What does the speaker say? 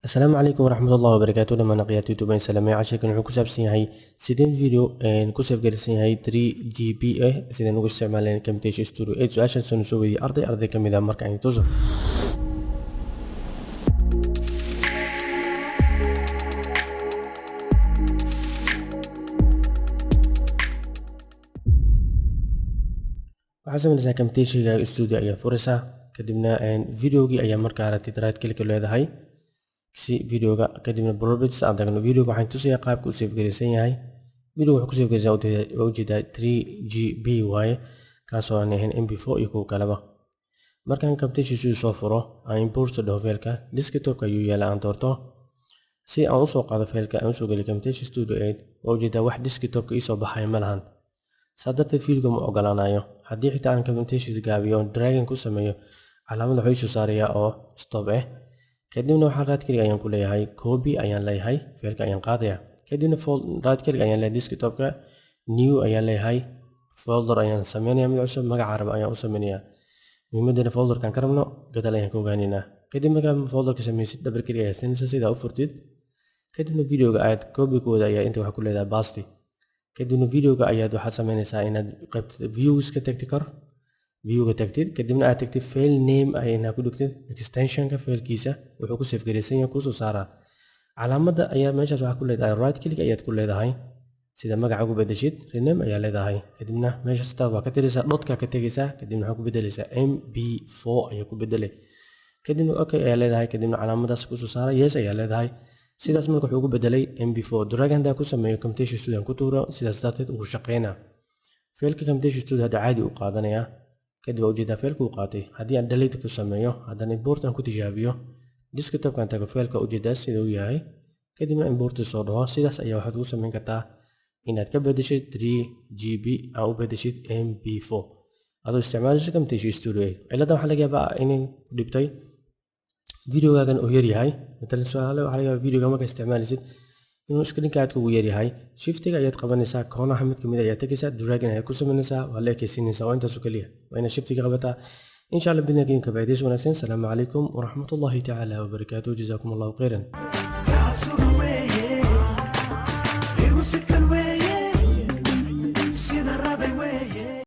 السلام عليكم ورحمة الله وبركاته. لما نقيات يوتيوب سلامي عشان wuxuu ku saabsan yahay sideen video ku save garaysan yahay 3GB sideen ugu isticmaaleen Camtasia Studio 8 su'aashan soo weydiiyay arday kamid ah marka ay tuso. waxaa sameynaysaa Camtasia Studio ayaa furaysaa kadibna videogii ayaa markaa aragtid right click leedahay si videoga kadibna properties aan tagno videoga waxaan tusayaa qaabka uu save garaysan yahay video wuxuu ku save garaysan ujeedaa 3GB waaye kaasoo aan ahayn MP4 iyo kuwa kaleba markaan Camtasia Studio soo furo aan import dhaho faylka desktop ayuu yaalaa aan doorto si aan usoo qaado faylka aan usoo geliyo Camtasia Studio 8 ujeedaa wax desktopka ii soo baxay ma lahan saadada fiilka ma ogolaanayo haddii xitaa aan Camtasia gaabiyo dragging ku sameeyo calaamada wuxuu soo saarayaa oo stop kadibna waxaan right click ayaan ku leeyahay copy ayaan leeyahay faylka ayaan qaadaya kadibna right click ayaan leeyahay desktopka new ayaan leeyahay folder ayaan sameynayaa mid cusub magaca arab ayaan u sameynayaa muhiimadana folderkan ka rabno gadaal ayaan ka ogaanaynaa kadib markaan folderka sameysid double click ayaa siinaysaa sidaa u furtid kadibna videoga aad copy kooda ayaa inta waxa ku leedahay paste kadibna videoga ayaad waxaad sameynaysaa inaad qaybtid views ka tagtid kor viewga tagtid kadibna aad tagtid file name ayna ku dhigtid extensionka faylkiisa wuxuu ku save garaysan yahay ku soo saaraa calaamada ayaa meeshaas waxa ku leedahay right click ayaad ku leedahay sida magaca ugu bedeshid rename ayaa leedahay kadibna meeshaas taa waa ka tiraysaa dhotka ka tagaysaa kadibna waxa ku bedelaysaa mp4 ayaa ku bedelay kadibna okay ayaa leedahay kadibna calaamadaas ku soo saara yes ayaa leedahay sidaas marka wuxuu ugu bedelay mp4 drag and ku sameeyo Camtasia Studio ku tuuro sidaas darteed uu shaqeynaa faylka Camtasia Studio hada caadi u qaadanaya kadib ujeedaa faylka uu qaatay haddii aan delete ku sameeyo haddana import aan ku tijaabiyo desktopkan tago faylka ujeedaa sida uu yahay kadibna import soo dhaho sidaas ayaa waxaad ugu sameyn kartaa inaad ka bedeshid 3GB aan u bedeshid mp4 adoo isticmaalayso Camtasia Studio 8 cilada waxaa laga yaabaa inay ku dhibtay videogaagan uu yar yahay مثلا su'aalo waxa laga yaabaa videoga marka isticmaalaysid inuu screen-ka ugu yar yahay shiftiga ayaad qabanaysaa koonaha mid kamid ayaad tagaysaa dragging ayaad ku sameynaysaa waa la ekaysiinaysaa waa intaas oo kaliya waa inaad shiftiga qabataa insha Allah bidnakiin ka faa'iidayso wanaagsan. Assalaamu calaykum waraxmatullaahi tacaala wabarakaatuh. Jazaakum allahu khayran.